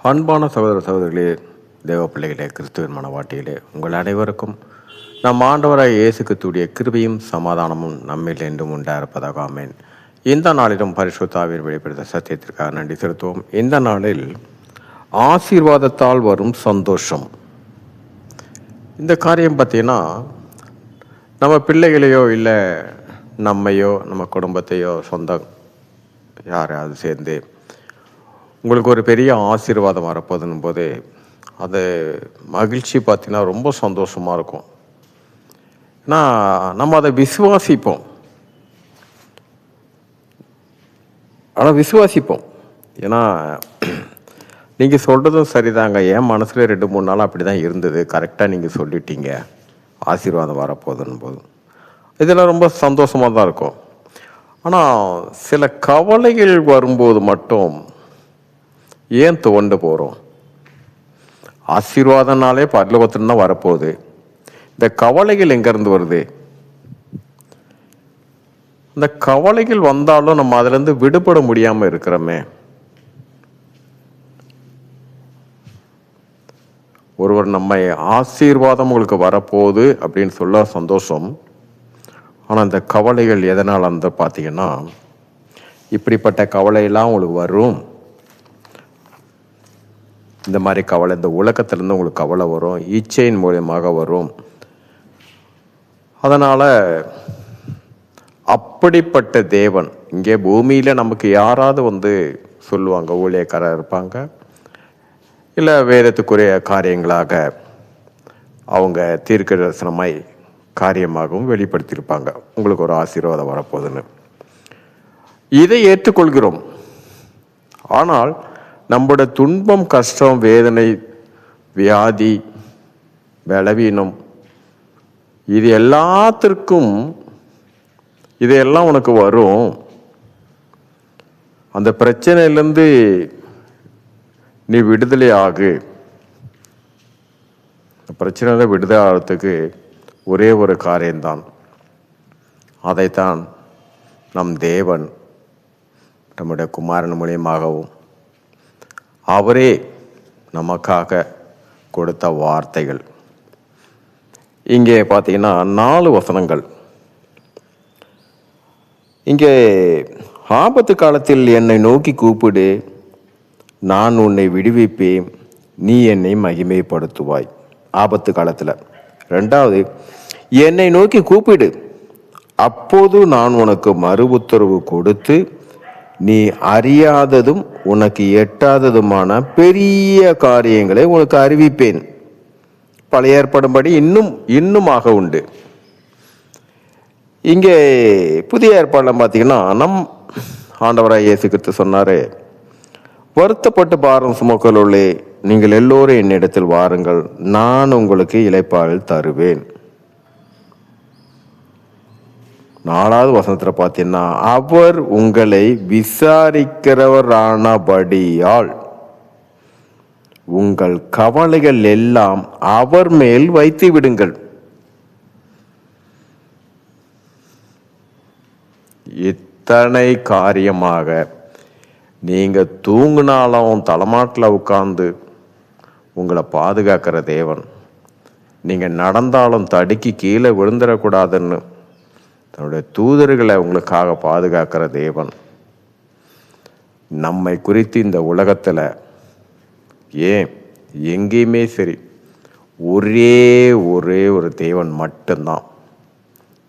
அன்பான சகோதர சகோதரிகளே, தேவ பிள்ளைகளே, கிறிஸ்துவின் மனவாட்டிகளே, உங்கள் அனைவருக்கும் நம் ஆண்டவராய் இயேசு கிறிஸ்துவுடைய கிருபையும் சமாதானமும் நம்மில் என்றும் உண்டாயிருப்பதாக. ஆமென். இந்த நாளிலும் பரிசுத்த ஆவியின் வெளிப்படுத்த சத்தியத்திற்காக நன்றி செலுத்துவோம். இந்த நாளில் ஆசீர்வாதத்தால் வரும் சந்தோஷம். இந்த காரியம் பார்த்தீங்கன்னா, நம்ம பிள்ளைகளையோ இல்லை நம்மையோ நம்ம குடும்பத்தையோ சொந்தம் யாரையாவது சேர்ந்து உங்களுக்கு ஒரு பெரிய ஆசீர்வாதம் வரப்போதுன்னும் போது அது மகிழ்ச்சி பார்த்தீங்கன்னா ரொம்ப சந்தோஷமாக இருக்கும். ஏன்னா நம்ம அதை விசுவாசிப்போம். ஏன்னா நீங்கள் சொல்கிறதும் சரிதாங்க. என் மனசில் 2-3 நாள் அப்படி தான் இருந்தது. கரெக்டாக நீங்கள் சொல்லிட்டீங்க ஆசீர்வாதம் வரப்போதுன்னும் போது இதெல்லாம் ரொம்ப சந்தோஷமாக தான் இருக்கும். ஆனால் சில கவலைகள் வரும்போது மட்டும் ஏன் துவண்டு போகிறோம்? ஆசீர்வாதம்னாலே பரலோகத்துல தான் வரப்போகுது. இந்த கவலைகள் எங்கேருந்து வருது? இந்த கவலைகள் வந்தாலும் நம்ம அதுலேருந்து விடுபட முடியாமல் இருக்கிறோமே. ஒருவர் நம்ம ஆசீர்வாதம் உங்களுக்கு வரப்போகுது அப்படின்னு சொல்ல சந்தோஷம். ஆனால் இந்த கவலைகள் எதனால் வந்து பார்த்தீங்கன்னா, இப்படிப்பட்ட கவலையெல்லாம் உங்களுக்கு வரும். இந்த மாதிரி கவலை இந்த உலகத்திலேருந்து உங்களுக்கு கவலை வரும், இச்சையின் மூலியமாக வரும். அதனால் அப்படிப்பட்ட தேவன் இங்கே பூமியில் நமக்கு யாராவது வந்து சொல்லுவாங்க, ஊழியக்காரர் இருப்பாங்க, இல்லை வேதத்துக்குரிய காரியங்களாக அவங்க தீர்க்க தரிசனமாய் காரியமாகவும் வெளிப்படுத்தியிருப்பாங்க, உங்களுக்கு ஒரு ஆசீர்வாதம் வரப்போகுதுன்னு. இதை ஏற்றுக்கொள்கிறோம். ஆனால் நம்முடைய துன்பம், கஷ்டம், வேதனை, வியாதி, பலவீனம், இது எல்லாத்திற்கும் இதையெல்லாம் உனக்கு வரும். அந்த பிரச்சனையிலேருந்து நீ விடுதலை ஆகு. பிரச்சனையில் விடுதலை ஆகிறதுக்கு ஒரே ஒரு காரியம்தான். அதைத்தான் நம் தேவன் நம்முடைய குமாரன் மூலியமாகவும் அவரே நமக்காக கொடுத்த வார்த்தைகள். இங்கே பார்த்தீங்கன்னா 4 வசனங்கள். இங்கே ஆபத்து காலத்தில் என்னை நோக்கி கூப்பிடு, நான் உன்னை விடுவிப்பேன், நீ என்னை மகிமைப்படுத்துவாய். ஆபத்து காலத்தில். 2வது, என்னை நோக்கி கூப்பிடு, அப்போது நான் உனக்கு மறு உத்தரவு கொடுத்து நீ அறியாததும் உனக்கு எட்டாததுமான பெரிய காரியங்களை உனக்கு அறிவிப்பேன். பழைய ஏற்பாடுபடி இன்னுமாக உண்டு. இங்கே புதிய ஏற்பாடில் பார்த்தீங்கன்னா, நம் ஆண்டவராய் இயேசு கிறிஸ்து சொன்னார், வருத்தப்பட்டு பாரம் சுமக்கலுள்ளே நீங்கள் எல்லோரும் என்னிடத்தில் வாருங்கள், நான் உங்களுக்கு இளைப்பாறுதல் தருவேன். 4வது வசனத்தில் பார்த்தீங்கன்னா, அவர் உங்களை விசாரிக்கிறவரானபடியால் உங்கள் கவலைகள் எல்லாம் அவர் மேல் வைத்து விடுங்கள். இத்தனை காரியமாக நீங்க தூங்கினாலும் தலைமாட்டில் உட்கார்ந்து உங்களை பாதுகாக்கிற தேவன், நீங்க நடந்தாலும் தடுக்கி கீழே விழுந்துடக்கூடாதுன்னு தன்னுடைய தூதர்களை உங்களுக்காக பாதுகாக்கிற தேவன், நம்மை குறித்து இந்த உலகத்தில் ஏன் எங்கேயுமே சரி ஒரே ஒரு தேவன் மட்டும்தான்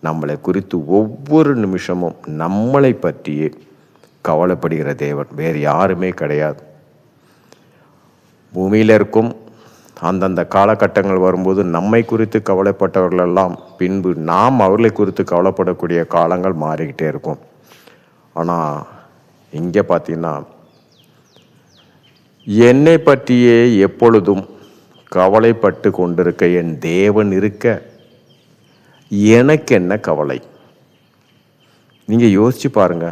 நம்மளை குறித்து ஒவ்வொரு நிமிஷமும் நம்மளை பற்றியே கவலைப்படுகிற தேவன், வேறு யாருமே கிடையாது. பூமியில் இருக்கும் அந்தந்த காலகட்டங்கள் வரும்போது நம்மை குறித்து கவலைப்பட்டவர்களெல்லாம் பின்பு நாம் அவர்களை குறித்து கவலைப்படக்கூடிய காலங்கள் மாறிக்கிட்டே இருக்கும். ஆனால் இங்கே பார்த்தீங்கன்னா, என்னை பற்றியே எப்பொழுதும் கவலைப்பட்டு கொண்டிருக்க என் தேவன் இருக்க எனக்கு என்ன கவலை? நீங்கள் யோசிச்சு பாருங்க,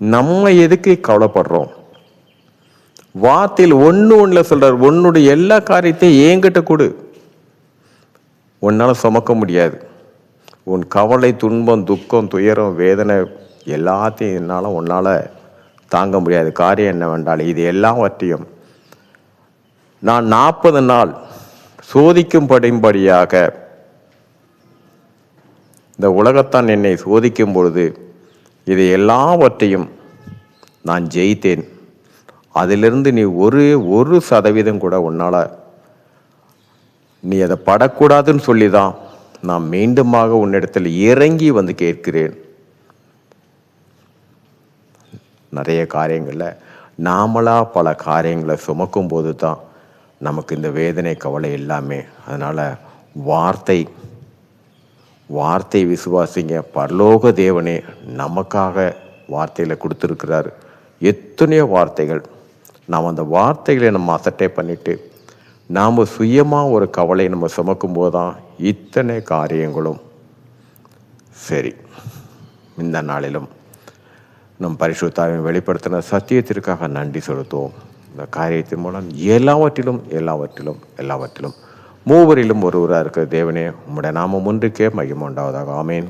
நம்ம எதுக்கு கவலைப்படுறோம்? வார்த்தையில் ஒன்றில் சொல்றார், உன்னுடைய எல்லா காரியத்தையும் என்கிட்ட கொடு, உன்னால் சுமக்க முடியாது. உன் கவலை, துன்பம், துக்கம், துயரம், வேதனை எல்லாத்தையும் உன்னால் தாங்க முடியாத காரியம் என்னவென்றால், இது எல்லாவற்றையும் நான் 40 நாள் சோதிக்கும்படியாக இந்த உலகத்தான் என்னை சோதிக்கும் பொழுது இது எல்லாவற்றையும் நான் ஜெயித்தேன். அதிலிருந்து நீ 1% கூட உன்னால் நீ அதை படக்கூடாதுன்னு சொல்லி தான் நான் மீண்டுமாக உன்னிடத்தில் இறங்கி வந்து கேட்கிறேன். நிறைய காரியங்களில் நாமளாக பல காரியங்களை சுமக்கும் போது தான் நமக்கு இந்த வேதனை கவலை எல்லாமே. அதனால் வார்த்தை விசுவாசிங்க. பரலோக தேவனே நமக்காக வார்த்தையில் கொடுத்துருக்கிறார். எத்தனையோ வார்த்தைகள். நாம் அந்த வார்த்தைகளை நம்ம அசட்டை பண்ணிவிட்டு நாம் சுயமாக ஒரு கவலை நம்ம சுமக்கும் போது தான் இத்தனை காரியங்களும். சரி, இந்த நாளிலும் நம் பரிசுத்தாவின் வெளிப்படுத்தின சத்தியத்திற்காக நன்றி செலுத்துவோம். இந்த காரியத்தின் மூலம் எல்லாவற்றிலும் மூவரிலும் ஒருவராக இருக்கிற தேவனே, உம்முடைய நாமம் ஒன்றுக்கே மகிமை உண்டாவதாக. ஆமேன்.